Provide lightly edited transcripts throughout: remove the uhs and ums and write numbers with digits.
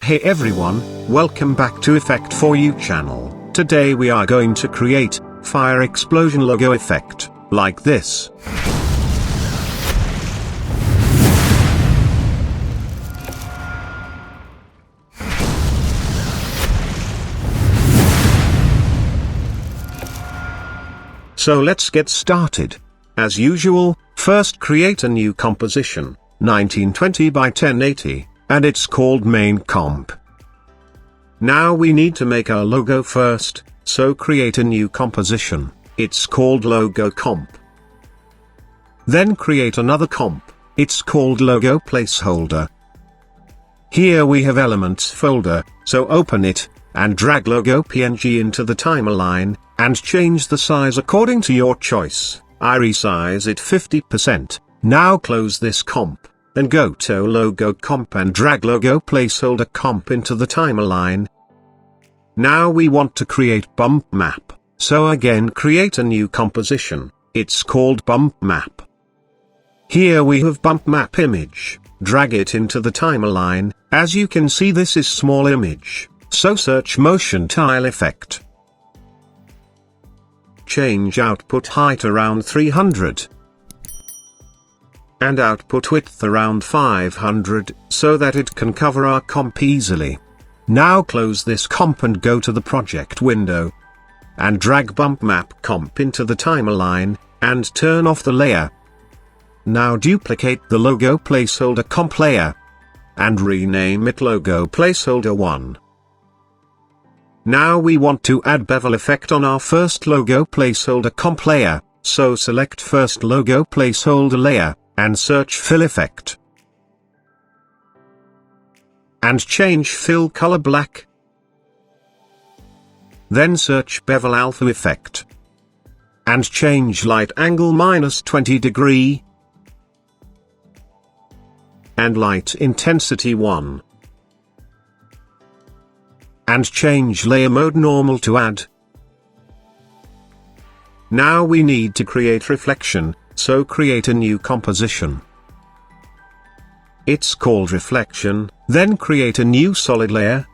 Hey everyone, welcome back to Effect For You channel. Today we are going to create fire explosion logo effect, like this. So let's get started. As usual, first create a new composition, 1920 by 1080. And it's called main comp. Now we need to make our logo first, so create a new composition, it's called logo comp. Then create another comp, it's called logo placeholder. Here we have elements folder, so open it, and drag logo PNG into the timeline, and change the size according to your choice. I resize it 50%. Now close this comp. Then go to logo comp and drag logo placeholder comp into the timeline. Now we want to create bump map, so again create a new composition, it's called bump map. Here we have bump map image, drag it into the timeline. As you can see, this is small image, so search motion tile effect. Change output height around 300. And output width around 500, so that it can cover our comp easily. Now close this comp and go to the project window. And drag bump map comp into the timeline, and turn off the layer. Now duplicate the logo placeholder comp layer. And rename it logo placeholder 1. Now we want to add bevel effect on our first logo placeholder comp layer, so select first logo placeholder layer. And search fill effect. And change fill color black. Then search bevel alpha effect. And change light angle -20 degree. And light intensity 1. And change layer mode normal to add. Now we need to create reflection. So create a new composition. It's called reflection, then create a new solid layer.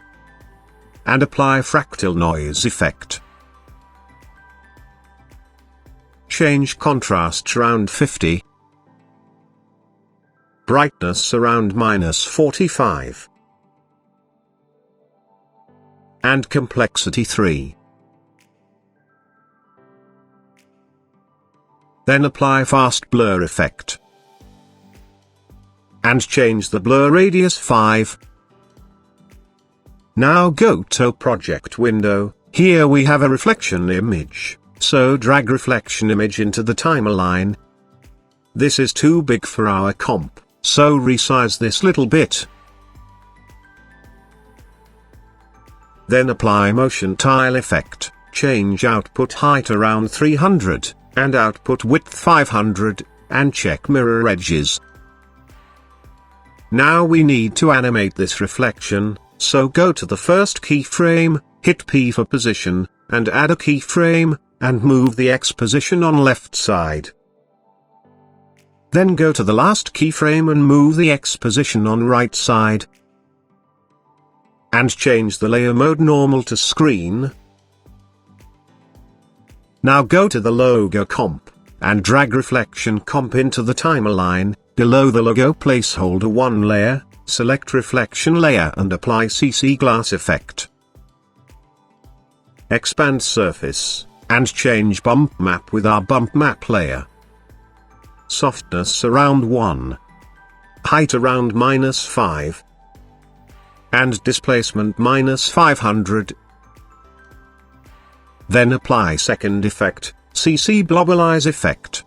And apply fractal noise effect. Change contrast around 50. Brightness around -45. And complexity 3. Then apply fast blur effect. And change the blur radius 5. Now go to project window. Here we have a reflection image, so drag reflection image into the timeline. This is too big for our comp, so resize this little bit. Then apply motion tile effect, change output height around 300. And output width 500, and check mirror edges. Now we need to animate this reflection, so go to the first keyframe, hit P for position, and add a keyframe, and move the X position on left side. Then go to the last keyframe and move the X position on right side. And change the layer mode normal to screen. Now go to the logo comp, and drag reflection comp into the timeline. Below the logo placeholder 1 layer, select reflection layer and apply CC glass effect. Expand surface, and change bump map with our bump map layer. Softness around 1. Height around -5. And displacement -500. Then apply second effect, CC Globalize effect.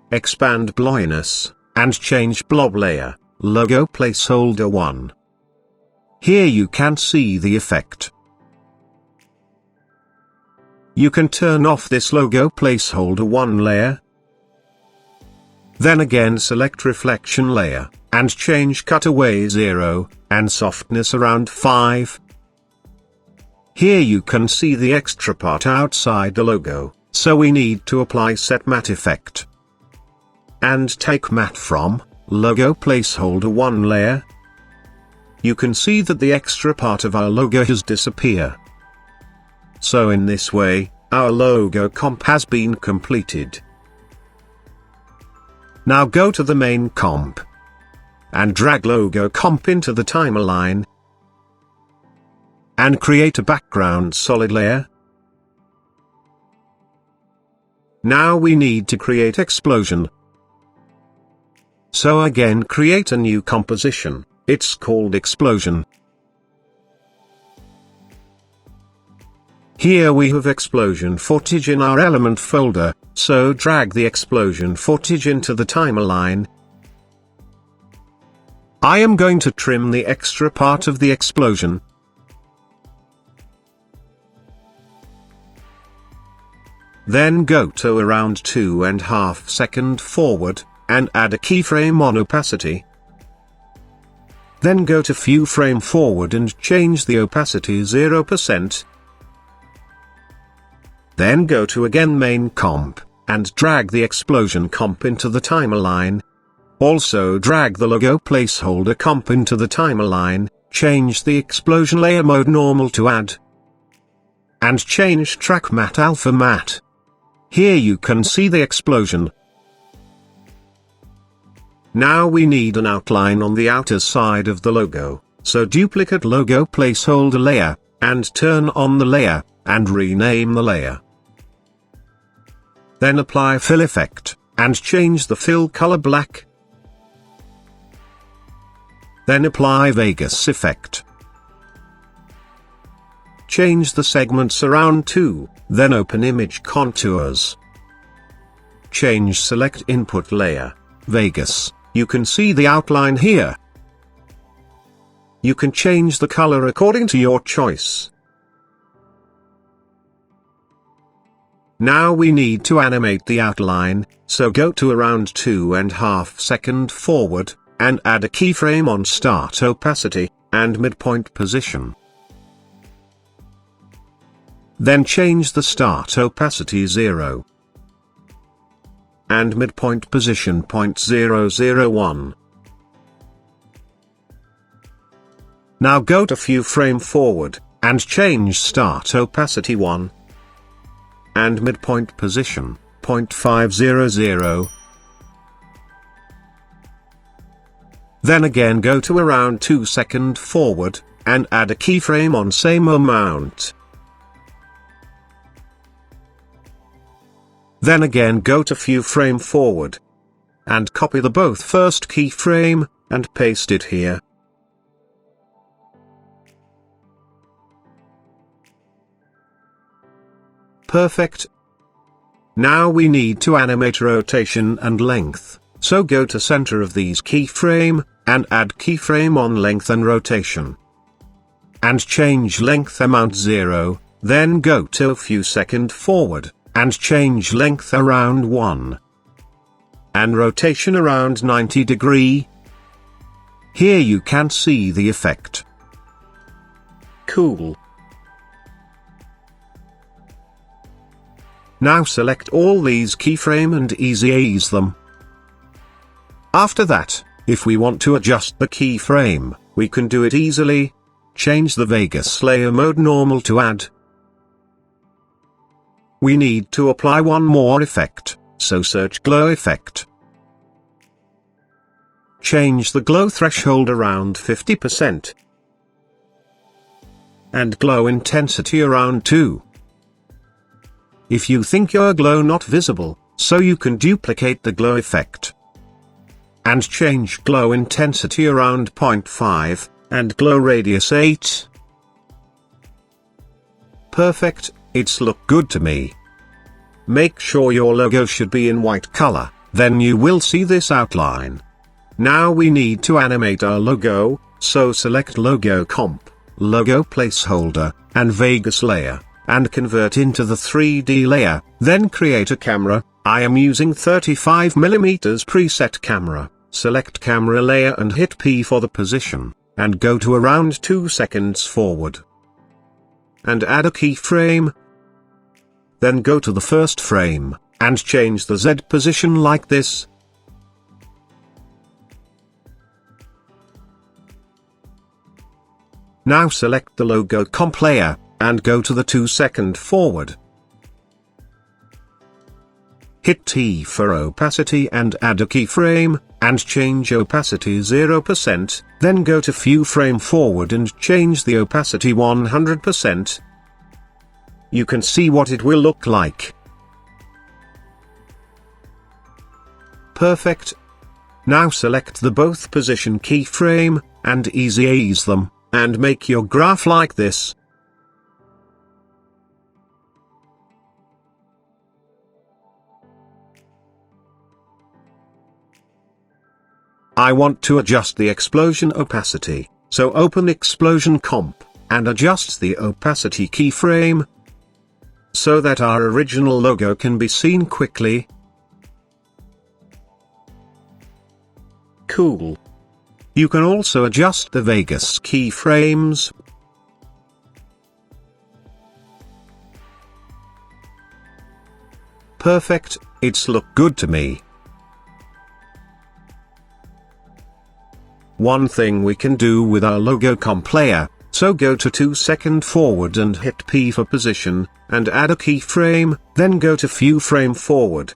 Expand blobiness, and change blob layer, logo placeholder 1. Here you can see the effect. You can turn off this logo placeholder 1 layer. Then again select reflection layer, and change cutaway 0, and softness around 5. Here you can see the extra part outside the logo, so we need to apply set matte effect. And take matte from logo placeholder 1 layer. you can see that the extra part of our logo has disappeared. So in this way, our logo comp has been completed. Now go to the main comp and drag logo comp into the timeline and create a background solid layer. Now we need to create explosion. So again create a new composition, it's called explosion. Here we have explosion footage in our element folder, so drag the explosion footage into the timeline. I am going to trim the extra part of the explosion. Then go to around 2.5 seconds forward, and add a keyframe on opacity. Then go to few frame forward and change the opacity 0%. Then go to again main comp, and drag the explosion comp into the timeline. Also drag the logo placeholder comp into the timeline, change the explosion layer mode normal to add. And change track matte alpha matte. Here you can see the explosion. Now we need an outline on the outer side of the logo, so duplicate logo placeholder layer, and turn on the layer, and rename the layer. Then apply fill effect, and change the fill color black. Then apply Vegas effect. Change the segments around 2, then open image contours. Change select input layer, Vegas, you can see the outline here. You can change the color according to your choice. Now we need to animate the outline, so go to around 2.5 seconds forward, and add a keyframe on start opacity, and midpoint position. Then change the start opacity 0. And midpoint position 0.001. Now go to few frame forward, and change start opacity 1. And midpoint position 0.500. Then again go to around 2 seconds forward, and add a keyframe on same amount. Then again go to few frame forward, and copy the both first keyframe, and paste it here. Perfect. Now we need to animate rotation and length, so go to center of these keyframe, and add keyframe on length and rotation. And change length amount 0, then go to a few seconds forward, and change length around 1. And rotation around 90 degrees. Here you can see the effect. Cool. Now select all these keyframe and ease them. After that, if we want to adjust the keyframe, we can do it easily. Change the Vegas layer mode normal to add. We need to apply one more effect, so search glow effect. Change the glow threshold around 50%. And glow intensity around 2. If you think your glow not visible, so you can duplicate the glow effect. And change glow intensity around 0.5, and glow radius 8. Perfect, it's look good to me. Make sure your logo should be in white color, then you will see this outline. Now we need to animate our logo, so select logo comp, logo placeholder, and Vegas layer, and convert into the 3D layer, then create a camera. I am using 35mm preset camera, select camera layer and hit P for the position, and go to around 2 seconds forward. And add a keyframe. Then go to the first frame, and change the Z position like this. Now select the logo comp layer, and go to the 2-second forward. Hit T for opacity and add a keyframe, and change opacity 0%, then go to few frame forward and change the opacity 100%. You can see what it will look like. Perfect. Now select the both position keyframe, and ease them, and make your graph like this. I want to adjust the explosion opacity, so open Explosion Comp, and adjust the opacity keyframe, so that our original logo can be seen quickly. Cool. You can also adjust the Vegas keyframes. Perfect, it's look good to me. One thing we can do with our logo comp layer, so go to 2-second forward and hit P for position, and add a keyframe, then go to few frame forward.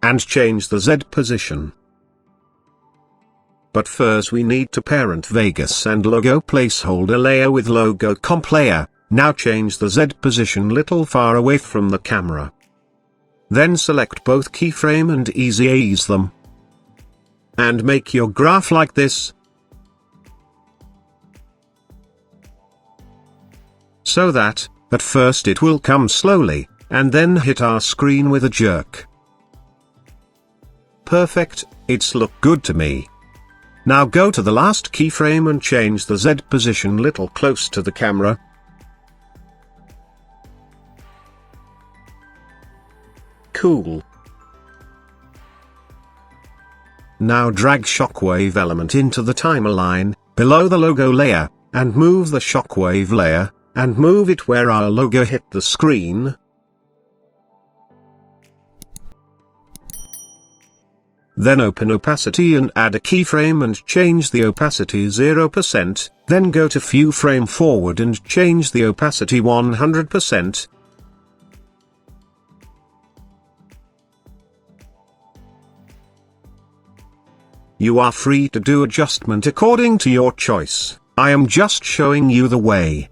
And change the Z position. But first we need to parent Vegas and logo placeholder layer with logo comp layer. Now change the Z position little far away from the camera. Then select both keyframe and ease them. And make your graph like this. So that, at first it will come slowly, and then hit our screen with a jerk. Perfect, it's look good to me. Now go to the last keyframe and change the Z position little close to the camera. Cool. Now drag shockwave element into the timeline, below the logo layer, and move the shockwave layer, and move it where our logo hit the screen. Then open opacity and add a keyframe and change the opacity 0%, then go to few frame forward and change the opacity 100%. You are free to do adjustment according to your choice. I am just showing you the way.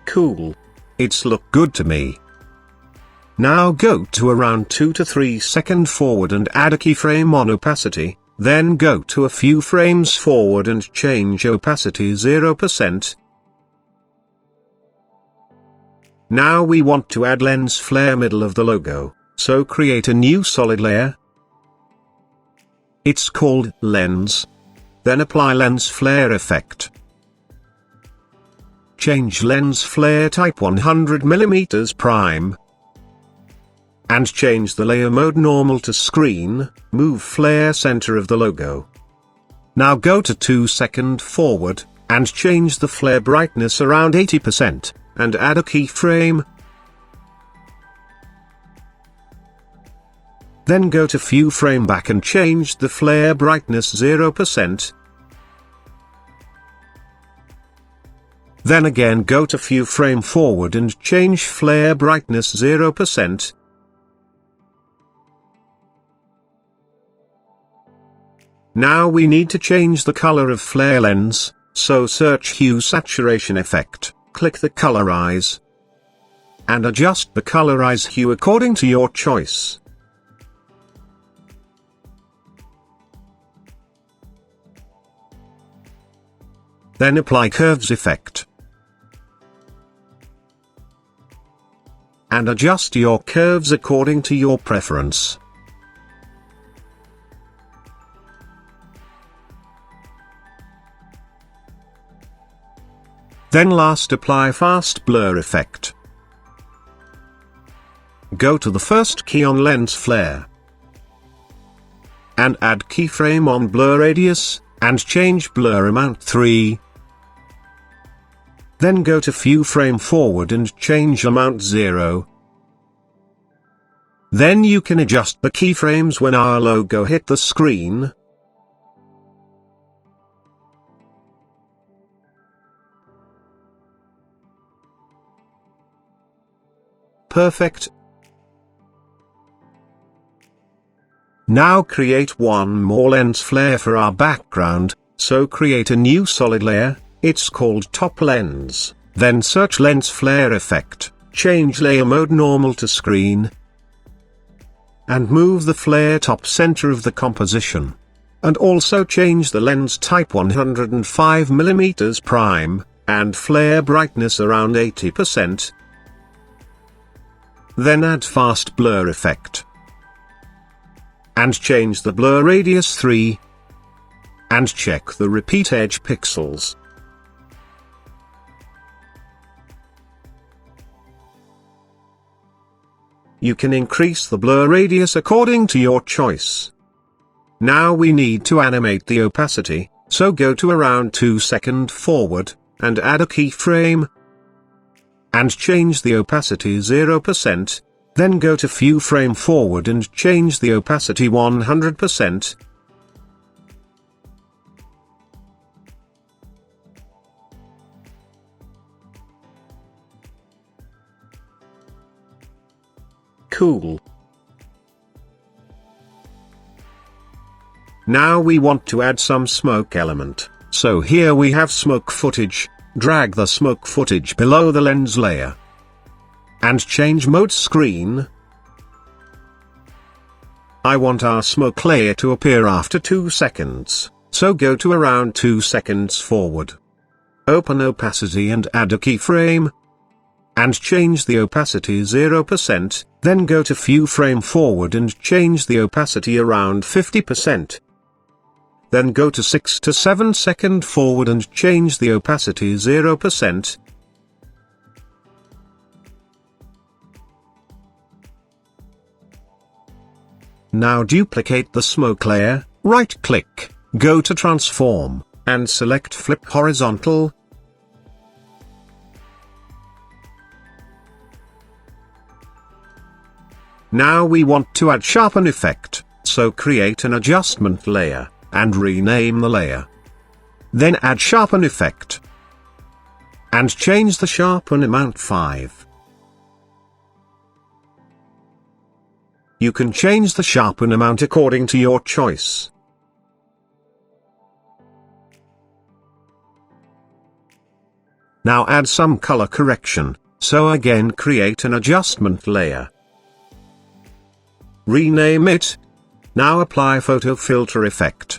Cool. It's look good to me. Now go to around 2 to 3 second forward and add a keyframe on opacity. Then go to a few frames forward and change opacity 0%. Now we want to add lens flare middle of the logo, so create a new solid layer. It's called lens. Then apply lens flare effect. Change lens flare type 100mm prime. And change the layer mode normal to screen, move flare center of the logo. Now go to 2 second forward, and change the flare brightness around 80%, and add a keyframe. Then go to few frame back and change the flare brightness 0%. Then again go to few frame forward and change flare brightness 0%. Now we need to change the color of flare lens, so search hue saturation effect, click the colorize, and adjust the colorize hue according to your choice. Then apply curves effect. And adjust your curves according to your preference. Then last apply fast blur effect. Go to the first key on lens flare. And add keyframe on blur radius, and change blur amount 3. then go to View Frame Forward and change Amount 0. Then you can adjust the keyframes when our logo hit the screen. Perfect. Now create one more lens flare for our background, so create a new solid layer, it's called Top Lens, then search Lens Flare Effect, change Layer Mode Normal to Screen, and move the flare top center of the composition. And also change the lens type 105mm prime, and flare brightness around 80%. Then add fast blur effect. And change the blur radius 3. And check the repeat edge pixels. You can increase the blur radius according to your choice. Now we need to animate the opacity, so go to around 2 seconds forward, and add a keyframe. And change the opacity 0%, then go to View Frame Forward and change the opacity 100%. Cool. Now we want to add some smoke element, so here we have smoke footage, drag the smoke footage below the lens layer. And change Mode Screen. I want our smoke layer to appear after 2 seconds, so go to around 2 seconds forward. Open opacity and add a keyframe. And change the opacity 0%, then go to View Frame Forward and change the opacity around 50%. Then go to 6 to 7 seconds forward and change the opacity 0%. Now duplicate the smoke layer, right-click, go to Transform, and select Flip Horizontal. Now we want to add sharpen effect, so create an adjustment layer, and rename the layer. Then add sharpen effect. And change the sharpen amount 5. You can change the sharpen amount according to your choice. Now add some color correction, so again create an adjustment layer. Rename it. Now apply photo filter effect.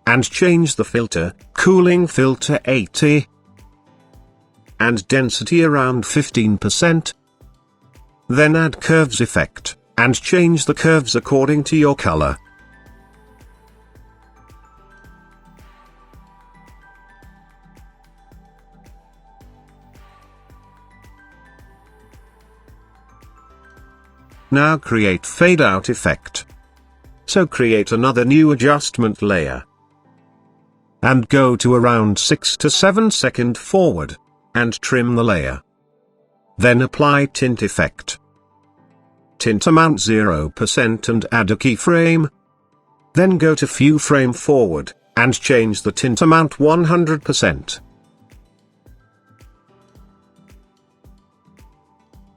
And change the filter, cooling filter 80. And density around 15%. Then add curves effect, and change the curves according to your color. Now create fade out effect. So create another new adjustment layer. And go to around 6 to 7 seconds forward, and trim the layer. Then apply tint effect. Tint amount 0% and add a keyframe. Then go to View Frame Forward, and change the tint amount 100%.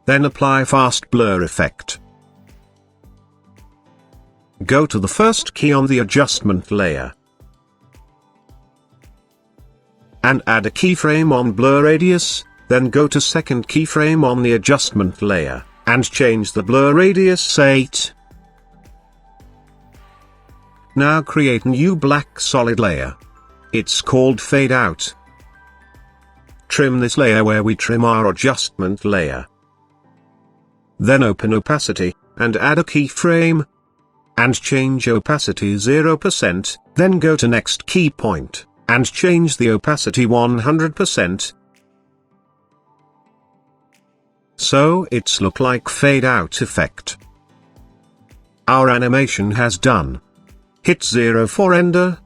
Then apply fast blur effect. Go to the first key on the adjustment layer. And add a keyframe on blur radius, then go to second keyframe on the adjustment layer, and change the blur radius 8. Now create new black solid layer. It's called Fade Out. Trim this layer where we trim our adjustment layer. Then open opacity, and add a keyframe. And change opacity 0%, then go to next key point, and change the opacity 100%. So it's look like fade out effect. Our animation has done. Hit 0 for render.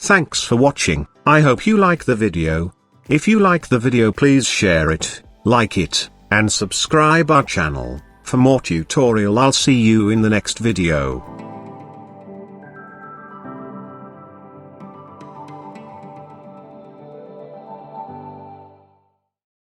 Thanks for watching. I hope you like the video. If you like the video, please share it, like it, and subscribe our channel. For more tutorial, I'll see you in the next video.